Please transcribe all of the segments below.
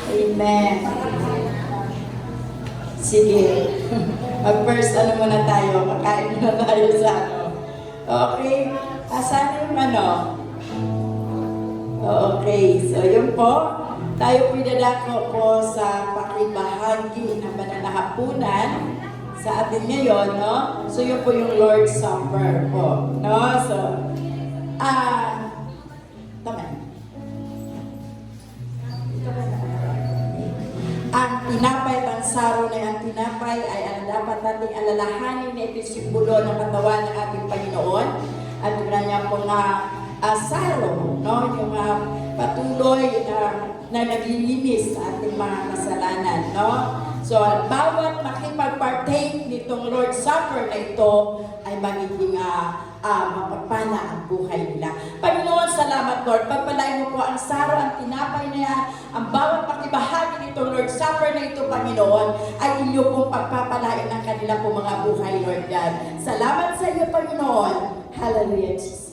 Amen. Sige. Mag-first muna tayo. Kakain muna tayo sa Okay. Asan yung Okay. So, yun po. Tayo pinadako po sa pakibahagi ng banal na hapunan sa atin ngayon, no? So, yun po yung Lord's Supper po, no? So, tama. Ang tinapay at ang saro na ang tinapay ay ang dapat nating alalahanin na ito simbolo ng katawan ng ating Panginoon at yung kanyang mga saro, no? Yung patuloy na naglilinis sa ating mga kasalanan, no? So, bawat makipag-partake nitong Lord's Supper na ito ay magiging mapapana ang buhay nila. Panginoon, salamat Lord. Pagpalain mo po ang saro, ang tinapay na yan, ang bawat pakibahagi nitong Lord's Supper na ito, Panginoon, ay inyo pong pagpapalain ng kanila po mga buhay, Lord God. Salamat sa iyo, Panginoon. Hallelujah, Jesus.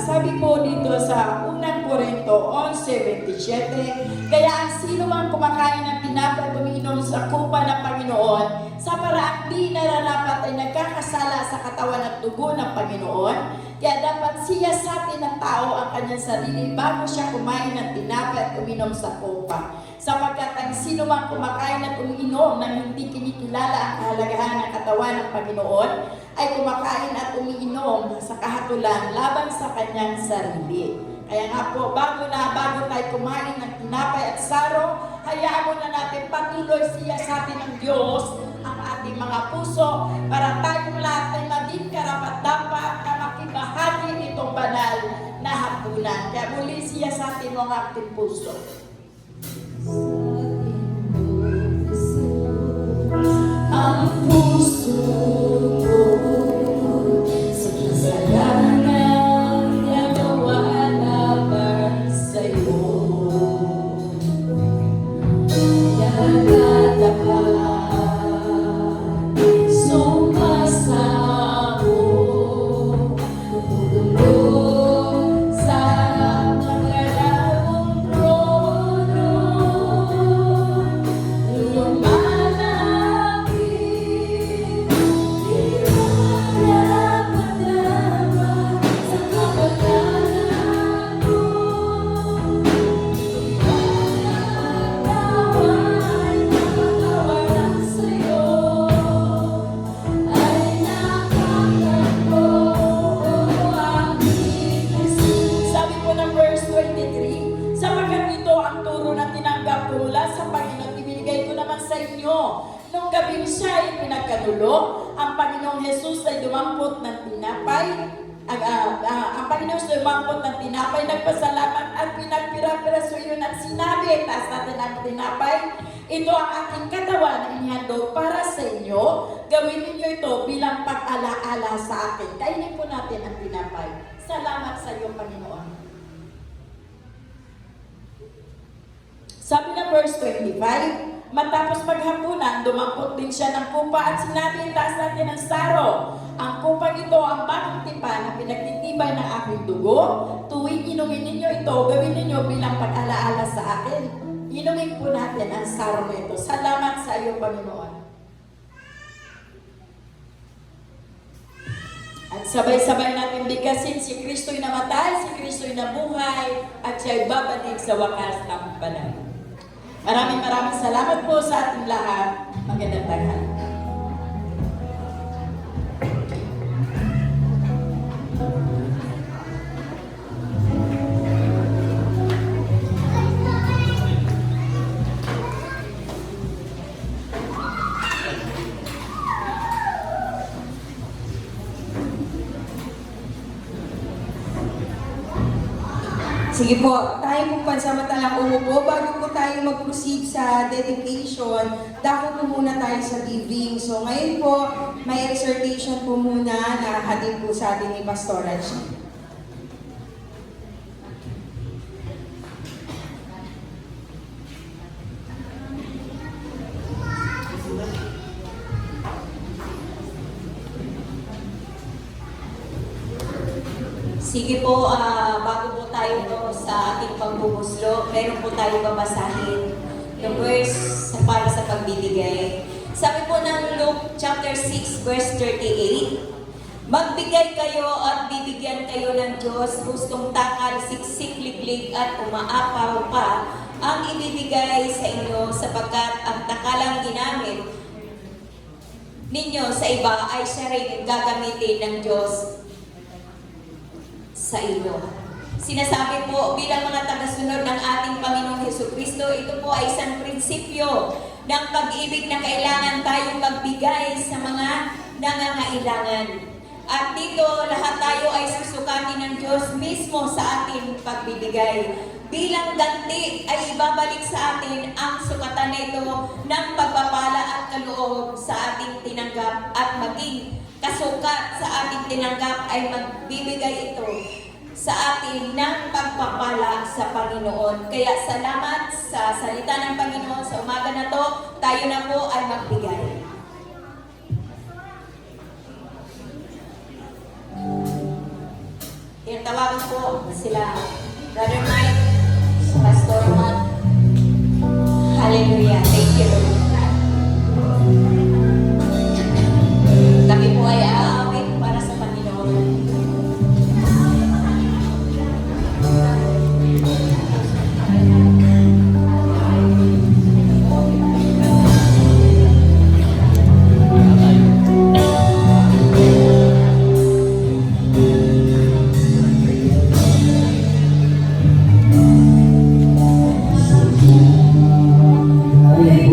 Sabi po dito sa unang Korinto 11:27, kaya ang sino mang kumakain ng tinapay at umiinom sa kupa ng Panginoon, sa paraang di nararapat ay nagkakasala sa katawan at dugo ng Panginoon. Kaya dapat siya sa atin ng tao ang kanyang sarili bago siya kumain ng tinapay at uminom sa kupa. Sapagkat ang sino mang kumakain at umiinom nang hindi kinikilala ang kahalagahan ng katawan ng Panginoon, ay kumakain at umiinom sa kahatulan laban sa kanyang sarili. Kaya nga po, bago tayo kumain ng tinapay at saro, hayaan mo na natin patuloy siya sa atin ng Diyos ang ating mga puso para tayong lahat ay maging karapat-dapat na makibahagi nitong banal na hapunan. Kaya muli siya sa atin mga ating puso. Ang puso ko sa kasalanan nagawa laban sa'yo, nagatapat sumasamo, tumulong sa harap ng galawang trono, lumalapit, di marapat-dapat sa kapatanan mo. Pagkaway na pagkawalan sa'yo ay nakakatko ang Jesus. Sabi po ng verse 23, sapagkat ito ang turo na tinanggap ko mula sa Panginoon, ibinigay ko naman sa inyo. Nung gabing siya ay pinagkanulo, ang Panginoong Jesus ay dumampot ng tinapay. Ang Panginoon ay dumampot ng tinapay, nagpasalamat at pinagpira-piraso yun at sinabi, taas natin ang tinapay, ito ang aking katawan na inihandog para sa inyo. Gawin ninyo ito bilang pag-alaala sa akin. Kainin po natin ang tinapay. Salamat sa iyo, Panginoon. Sabi ng verse 25, Matapos maghapunan, dumampot din siya ng kupa at sinabi, taas natin ang saro. Ang kupang ito ang bagong tipan na pinagtitibay ng aking dugo. Tuwing inumin ninyo ito, gawin ninyo bilang pag-alaala sa akin. Inumin po natin ang saro na ito. Salamat sa iyo, Panginoon. At sabay-sabay natin bigkasin si Kristo'y namatay, si Kristo'y nabuhay, at siya'y babalik sa wakas ng panahon. Maraming salamat po sa ating lahat. Magandang tanghali. Sige po, tayo po pansamantalang umupo. Bago po tayo mag-proceed sa dedication, dako po muna tayo sa giving. So ngayon po, may exhortation po muna na hatid po sa atin ni Pastor Raji. Sige po, bago po tayo sa ating pagbubuslo, meron po tayo babasahin yung verse para sa pagbibigay. Sabi po ng Luke chapter 6 verse 38, magbigay kayo at bibigyan kayo ng Diyos, gustong takal, siksik, liglig at umaapaw pa ang ibibigay sa inyo sapagkat ang takalang ginamit ninyo sa iba ay siya rin gagamitin ng Diyos sa inyo. Sinasabi po bilang mga tagasunod ng ating Panginoong Hesukristo, ito po ay isang prinsipyo ng pag-ibig na kailangan tayong magbigay sa mga nangangailangan. At dito, lahat tayo ay susukatin ng Diyos mismo sa ating pagbibigay. Bilang ganti ay ibabalik sa atin ang sukatan nito ng pagpapala at kaloob sa ating tinanggap at maging kasukat sa ating tinanggap ay magbibigay ito sa atin ng pagpapala sa Panginoon. Kaya salamat sa salita ng Panginoon sa umaga na to, tayo na po ay magbigay. Tinatawagan po sila Brother Mike, Pastor Matt. Hallelujah. Thank you, Lord. Kami po ay aawit para sa Panginoon. Hallelujah.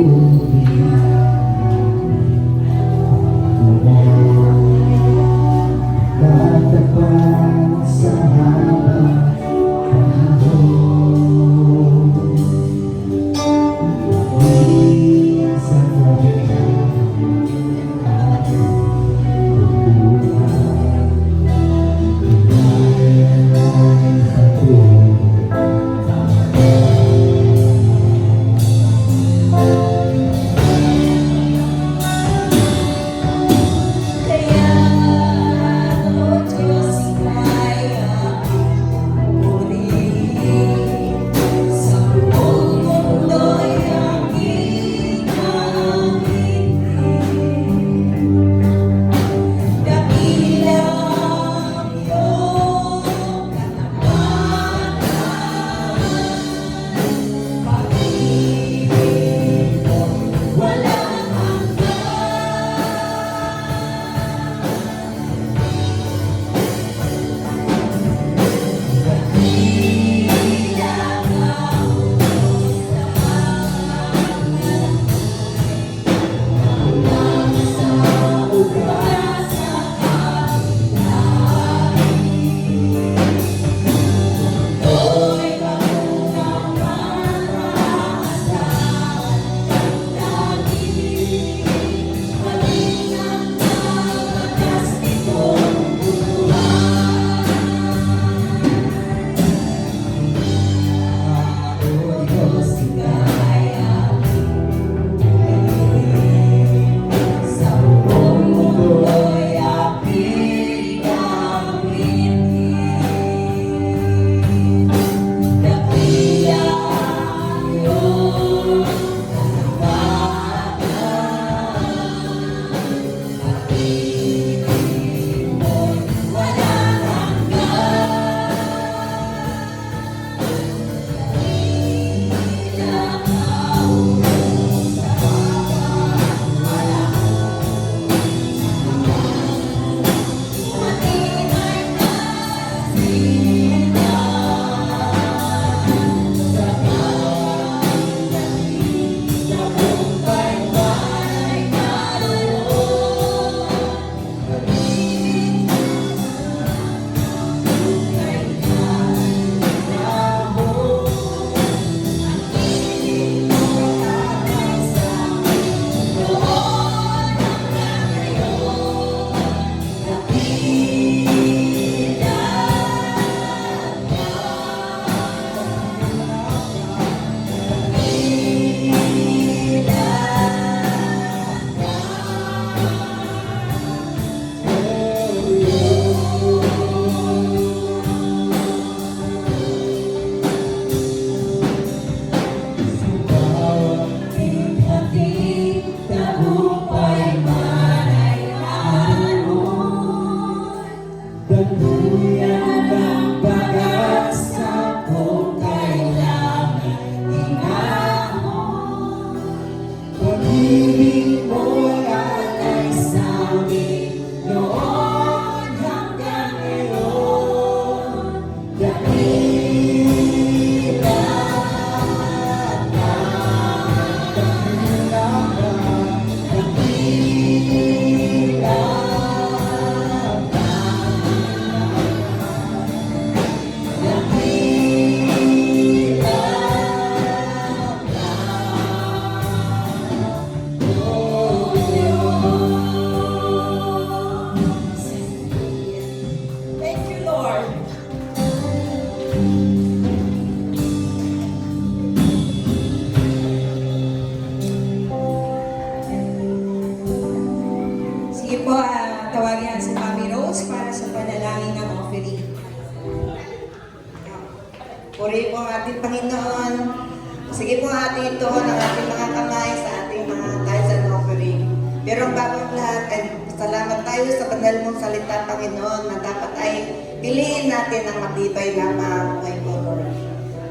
Daluyan ng pag-asa kung kailangan hinahon. Pag-ibig mo alay sa amin noon hanggang ngayon. Dakila ka, dakila ka, dakila ka. Thank you, Lord. Sige po, tawagin si Mami Rose para sa panalangin ng offering. Puri po ang ating Panginoon. Sige po ating ito ang ating mga kamay sa ating mga tithes and offering. Pero bago ang lahat, ay salamat tayo sa banal mong salita, Panginoon, na dapat ay piliin natin ang matibay na mabuhay po, Lord.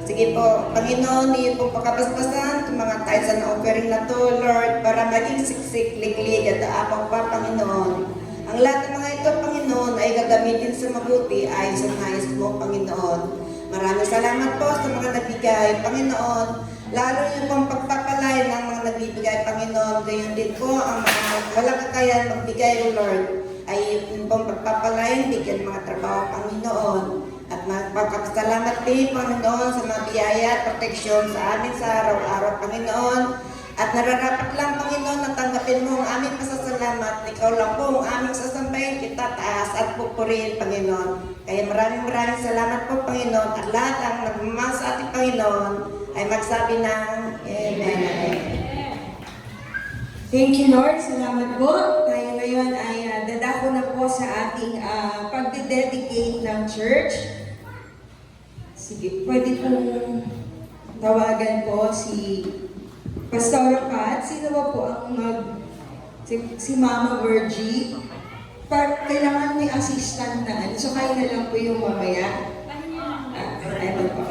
Sige po, Panginoon, niyo po pakabasbasan itong mga tithes and offering na to, Lord, para maging siksik, liglig at aapaw pa, Panginoon. Ang lahat ng mga ito, Panginoon, ay gagamitin sa mabuti ay sa nais mo, Panginoon. Maraming salamat po sa mga nagbigay, Panginoon. Lalo niyo pong pagpapalay ng mga nagbibigay, Panginoon. Gayon din po ang mga walang kakayahan magbigay, O Lord, ay yung pong pagpapalay, bigyan mga trabaho, Panginoon. At magpapasalamat din, Panginoon, sa mga biyaya at proteksyon sa amin sa araw-araw, Panginoon. At nararapat lang, Panginoon, na tanggapin mo ang aming pasasalamat. Ikaw lang po ang aming sasampayin, kita taas at pupurihin, Panginoon. Kaya maraming salamat po, Panginoon. At lahat ang nagmamahal sa ating Panginoon ay magsabi ng Amen. Thank you, Lord. Salamat po. Tayo ngayon ay dadako na po sa ating pagde-dedicate ng church. Sige, pwede pong tawagan po si Pastor Pat. Sino ba po ang si Mama Virgie? Kailangan may assistant na. So, kayo na lang po yung mamaya. Ito po.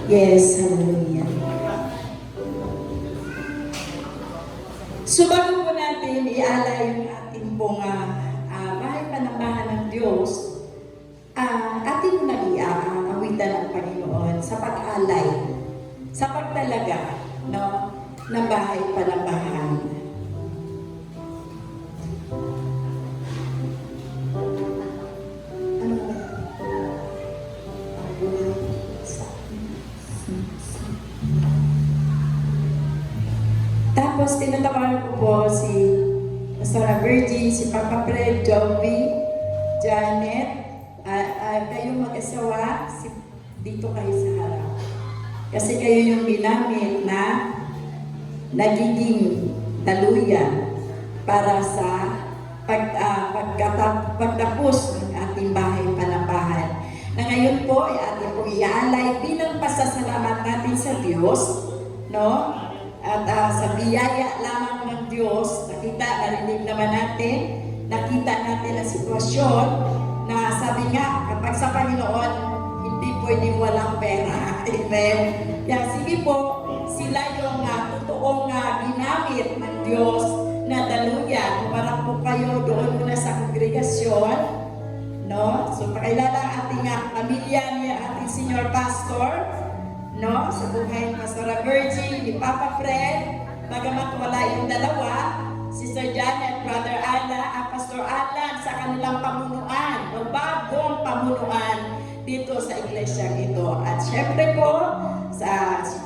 Yes, hallelujah. So bago po natin ialay yung ating pong bahay panambahan ng Diyos, ating muna awitan ng Panginoon sa pag-alay, sa pagtalaga, no, ng bahay panambahan. Ano ba? Tapos tinatawagan ko po si Pastora Virgin, si Papa Fred, Joby, Janet, kayong mag-asawa, dito kayo sa harap. Kasi kayo yung ginamit na nagiging daluyan para sa pagtapos ng ating bahay panambahan. Na ngayon po ay ating pong iaalay bilang pasasalamat natin sa Diyos, no? At sa biyaya lamang ng Diyos, narinig naman natin, nakita natin ang sitwasyon na sabi nga, kapag sa Panginoon, hindi pwedeng walang pera. Amen. Kaya sige po, sila yung totoong ginamit ng Diyos na daluyan. Kumarap po kayo doon muna sa kongregasyon. No? So, pakilala ang ating pamilya ni ating senior pastor. No, sa buhay ng Pastora Virgin, ni Papa Fred, bagamat wala yung dalawa, Sister Janet, Brother Ala, Pastor Alan, sa kanilang pamunuan, o bagong pamunuan dito sa iglesia ito. At syempre po, si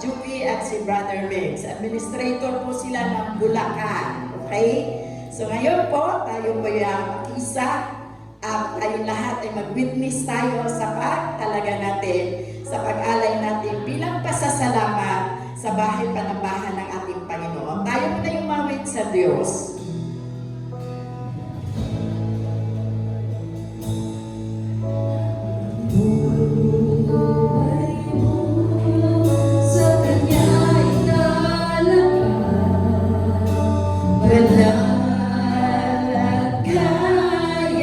Juby at si Brother Mix, administrator po sila ng Bulacan. Okay? So ngayon po, tayo po yung mag-isa, at tayo lahat ay mag-witness tayo sa pagtalaga natin, sa pag-alay natin bilang pasasalamat sa bahay panambahan ng ating Panginoon. Tayo na yung mawit sa Diyos. Sa Kanya ilalagay, banal at kaya.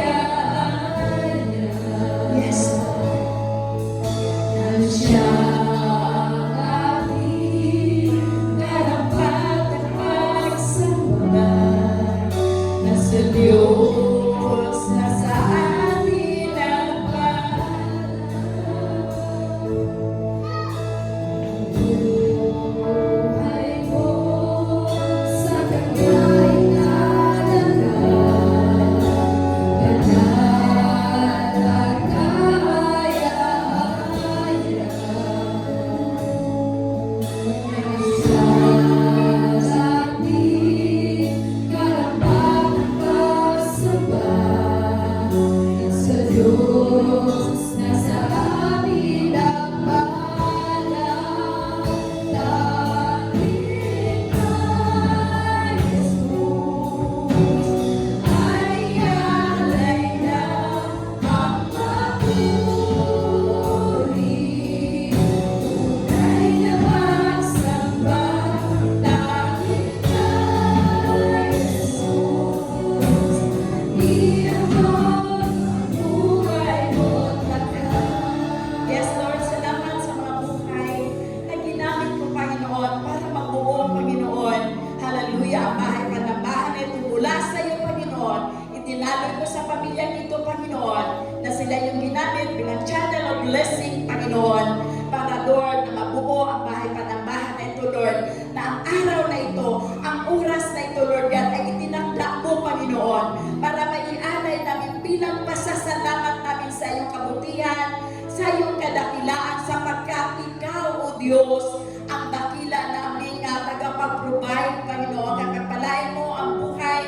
Yes, Lord, salamat sa mga buhay na ginamit mo, Panginoon, para mabuo, Panginoon. Hallelujah, ang bahay panambahan na ito mula sa iyo, Panginoon. Itinalog ko sa pamilyang ito, Panginoon, na sila yung ginamit bilang channel of blessing, Panginoon, para, Lord, na mabuo ang bahay panambahan na ito, Lord, na ang araw na ito, ang oras na ito, Lord God, ay itinakda mo, Panginoon, para maialay namin bilang pasasalamat namin sa iyong kabutihan, sa iyong kadakilaan, sapagkat ikaw, O Diyos, ang dakila namin tagapag-provide, Panginoon. Kapagpalain mo ang buhay,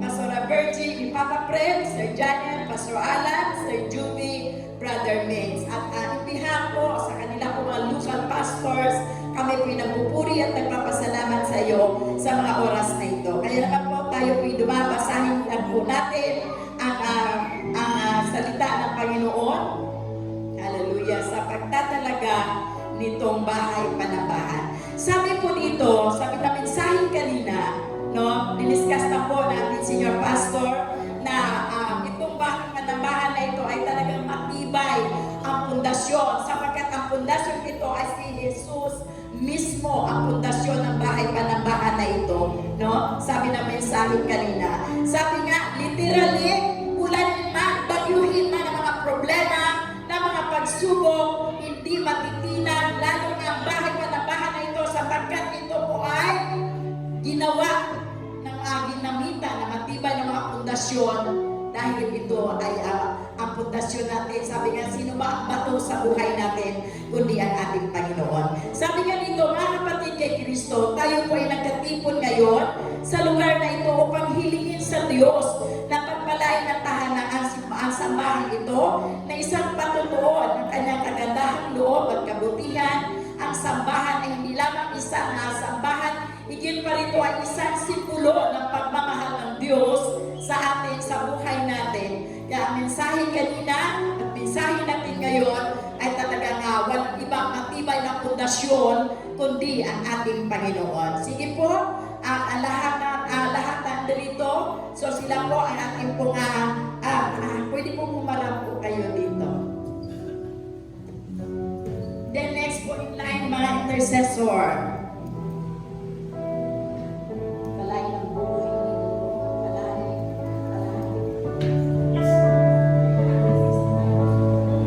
Pastor Virgie, ni Papa Fred, Sir Janet, Pastor Alan, Sir Judy, Brother Mix. At in behalf po sa kanila po mga local pastors, kami po nagpupuri at nagpapasalamat sa iyo sa mga oras na ito. Kaya naman po tayo po dumabasahin lang po natin ang salita ng Panginoon. Hallelujah, sa pagtatalaga nitong bahay panambahan. Sabi po dito, sabi na mensahe kanina, no, diniscuss na po natin, Senior Pastor, na itong bahay panambahan na ito ay talagang matibay ang pundasyon, sapagkat ang pundasyon nito ay si Jesus mismo, ang pundasyon ng bahay panambahan na ito, no? Sabi na mensahe kanina. Sabi nga, literally, ulan man, bagyuhin man ang mga problema, pagsubok, hindi matitinan, lalo na ang bahay panambahan na ito, sapagkat ito po ay ginawa ng ginamitan na matibay ng mga pundasyon, dahil ito ay ang pundasyon natin. Sabi nga, sino ba ang bato sa buhay natin, kundi ang ating Panginoon. Sabi nga dito, mga kapatid kay Kristo, tayo po ay nagkatipon ngayon sa lugar na ito upang hilingin sa Diyos na pagpalain ng tahanan ang sambahan ito na isang patutuon ng kanyang kagandahang loob at kabutihan. Ang sambahan ay hindi lamang isang sambahan, higit pa rito ay isang simbolo ng pagmamahal ng Diyos sa atin, sa buhay natin. Kaya ang mensahe kanina at mensahe natin ngayon ay talagang walang ibang matibay na pundasyon kundi ang ating Panginoon. Sige po, lahat nandito, so sila po ang ating pong pwede po humarap po kayo dito. Then next po in line, mga intercessor. Palay ng buhay.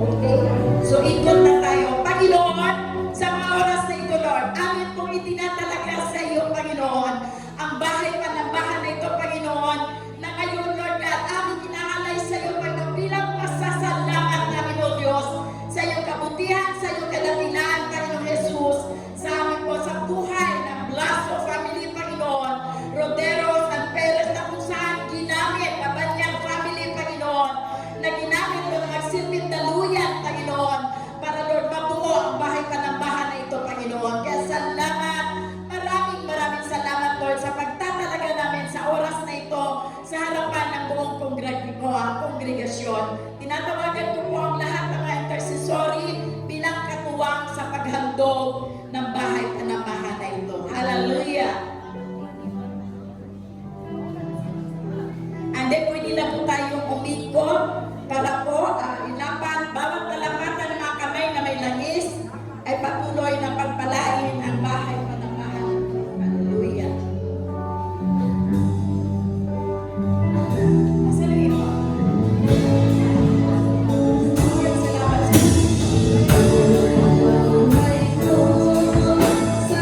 Okay, so ikot na tayo. Panginoon, sa mga oras na ito, Lord, amin pong itinatalaga sa iyo, Panginoon, ang bahay panambahan na ito, Panginoon, na ngayon, Lord God, amin kinaalay sa iyo, Panginoon, bilang pasasalamat namin, O Diyos, sa iyong kabutihan, sa iyong kadakilaan, Panginoon Jesus, sa amin po sa buhay ng Blasco family, Panginoon, Roderos and Perez, na kung saan ginamit na Banyang family, Panginoon, na ginamit ko na magsilbing daluyan, Panginoon, para, Lord, mabuo ang bahay panambahan na ito, Panginoon. Kaya salamat, maraming salamat, Lord, sa pagtatalaga namin sa oras na ito sa harapan ng buong kongregasyon. Tinatawagan ko po ang lahat ng mga intercessory bilang katuwang sa paghandog ng bahay panambahan na ito. Hallelujah! And then, pwede lang po tayong umikot para po ilapan, bawat talapatan ng mga kamay na may langis ay patuloy na pagpalain ang bahay panambahan. Hallelujah! Salamat po. Salamat sa Sa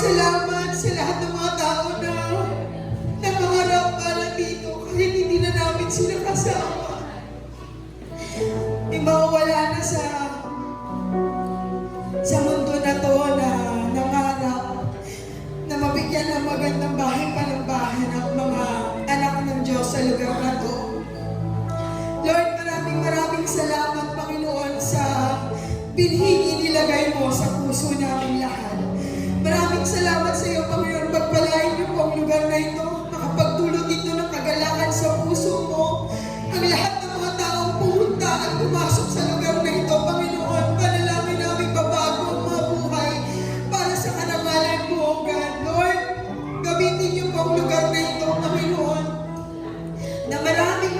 salamat sa lahat ng mga tao na nangangarap para dito kahit hindi na namin sila kasama. May mawawala na sa mundo na to na nangarap na mabigyan ng magandang bahay palambahan ang mga anak ng Diyos sa lugar na to. Lord, maraming salamat, Panginoon, sa binhigi nilagay mo sa puso namin lahat. Maraming salamat sa iyo, Panginoon. Pagpalain niyo po ang lugar na ito. Makapagdulot ito ng kagalakan sa puso mo. Ang lahat ng mga taong pumunta at pumasok sa lugar na ito, Panginoon, panalangin namin babago ang mga buhay para sa karangalan mo, O God. Lord, gamitin niyo po ang lugar na ito, Panginoon, na maraming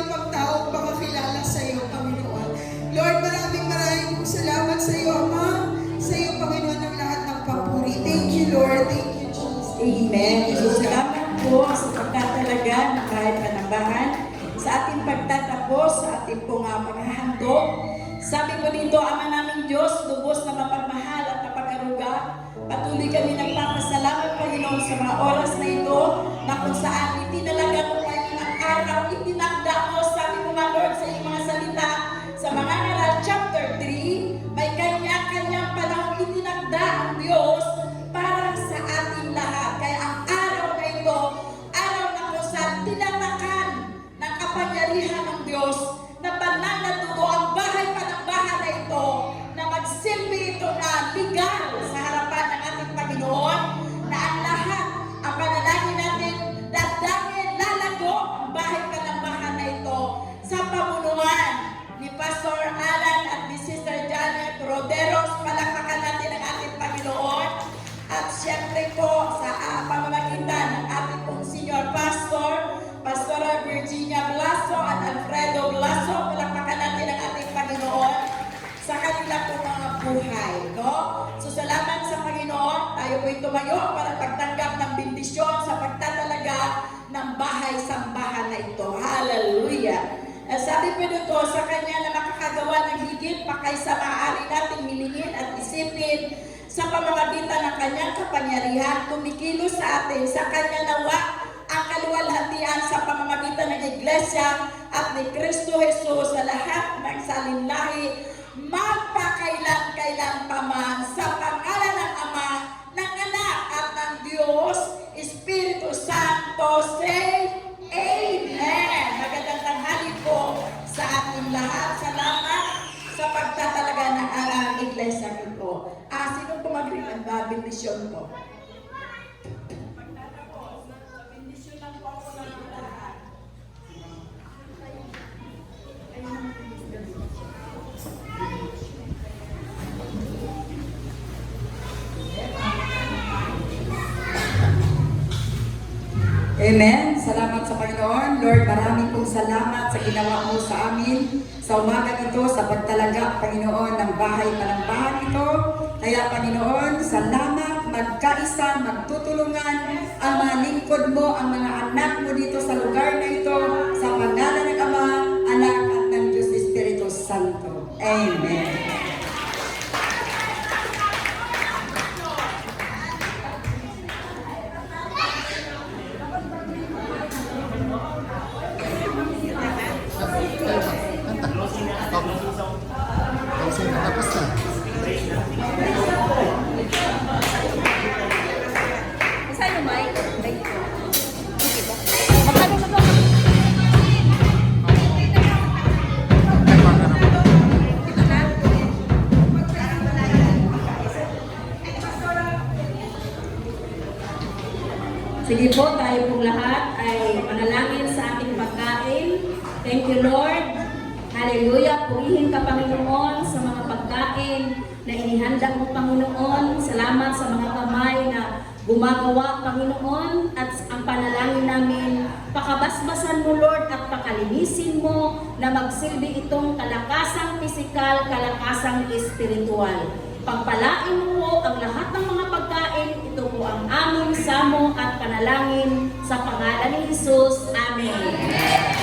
pang taong makakilala sa iyo, Panginoon. Lord, maraming pong salamat sa iyo, Ama. Sa iyo, Panginoon, ang lahat ng papuri. Thank you, Lord. Thank you, Jesus. Amen. So, salamat po sa pagtatalaga ng kahit panambahan, sa ating pagtatapos, sa ating pong paghahandog. Sabi ko dito, Ama naming Diyos, lubos na mapagmahal at napag-aruga. Patuloy kami nagpapasalamat, Panginoon, sa mga oras na ito, na kung saan itinalaga mo kayo ng araw, itinakda mo, sabi mo nga, Lord, sa iyong mga salita, sa mga Ngaral chapter 3, may kanya-kanyang panahon itinakda ang Diyos para sa ating lahat. Kaya ang araw na ito, araw na kung saan tinatakan ng kapangyarihan ng Diyos na banal na dugo ang bahay panambahan na ito, na magsilbi ito na legal sa harapan ng ating Panginoon, na ang lahat, ang panalangin natin, dadangin, lalago ang bahay panambahan na ito sa pamunuan ni Pastor Alan at ni Sister Janet Roderos. Palakpakan natin ang ating Panginoon. At siyempre po sa pamamagitan ng ating pong Senior Pastor, Pastora Virginia Blaso at Alfredo Blaso. Palakpakan natin ang ating Panginoon sa kanila po mga buhay. No? So salamat sa Panginoon. Tayo po'y tumayo para pagtanggap ng bendisyon sa pagtatalaga ng bahay-sambahan na ito. Hallelujah! Sabi po dito sa kanya na makakagawa ng higit pa kaysa maaari nating hilingin at isipin sa pamamagitan ng kanyang kapangyarihan, tumikilos sa atin sa kanya nawa ang kaluwalhatian sa pamamagitan ng Iglesia at ni Kristo Jesus sa lahat ng salinlahi magpakailan-kailan pa man, sa pangalan ng Ama, ng Anak at ng Diyos Espiritu Santo. Say Amen. Magandang tanghali po sa ating lahat. Salamat sa pagtatalaga ng iglesia nito. Sino po mag-bendisyon po? Bendisyon lang po ako ng lahat. Amen. Salamat sa Panginoon. Lord, maraming pong salamat sa ginawa mo sa amin sa umaga ito, sa pagtalaga, Panginoon, ng bahay panambahan ito. Kaya, Panginoon, salamat, magkaisa, magtutulungan ang mga lingkod mo, ang mga anak mo dito sa lugar na ito, sa pangalan ng Ama, Anak at ng Diyos Espiritu Santo. Amen. Tapos na. Saan yung mic? Sige po, tayo pong lahat ay manalangin sa ating pagkain. Thank you, Lord. Hallelujah. Purihin ka, Panginoon, sa mga pagkain na inihanda mo, Panginoon. Salamat sa mga kamay na gumagawa, Panginoon. At ang panalangin namin, pakabasbasan mo, Lord, at pakalinisin mo na magsilbi itong kalakasang pisikal, kalakasang espiritual. Pagpalain mo po ang lahat ng mga pagkain. Ito po ang aming samo at panalangin sa pangalan ni Jesus. Amen.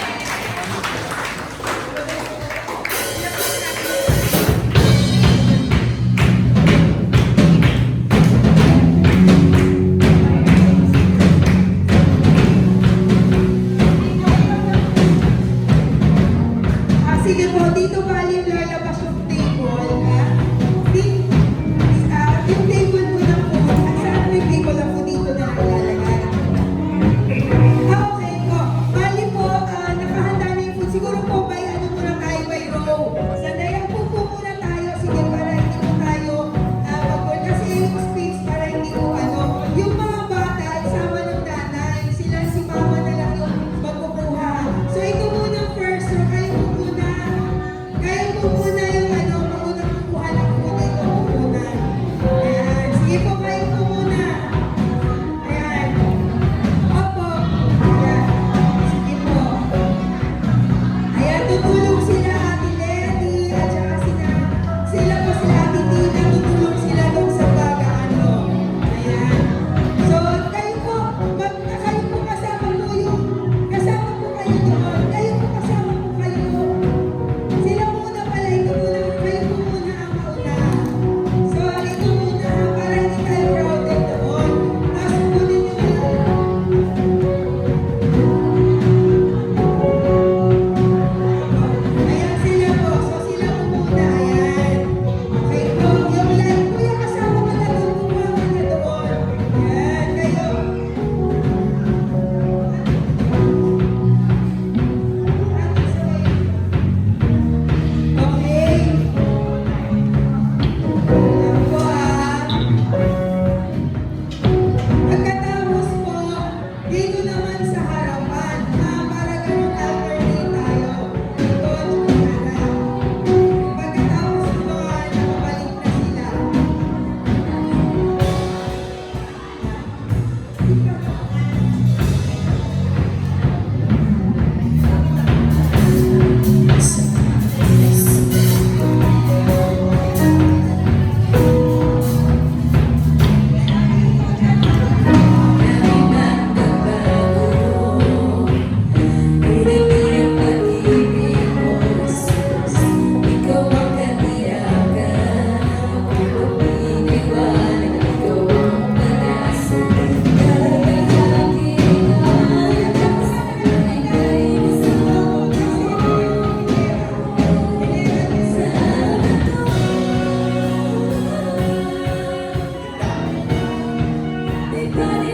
Thank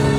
you.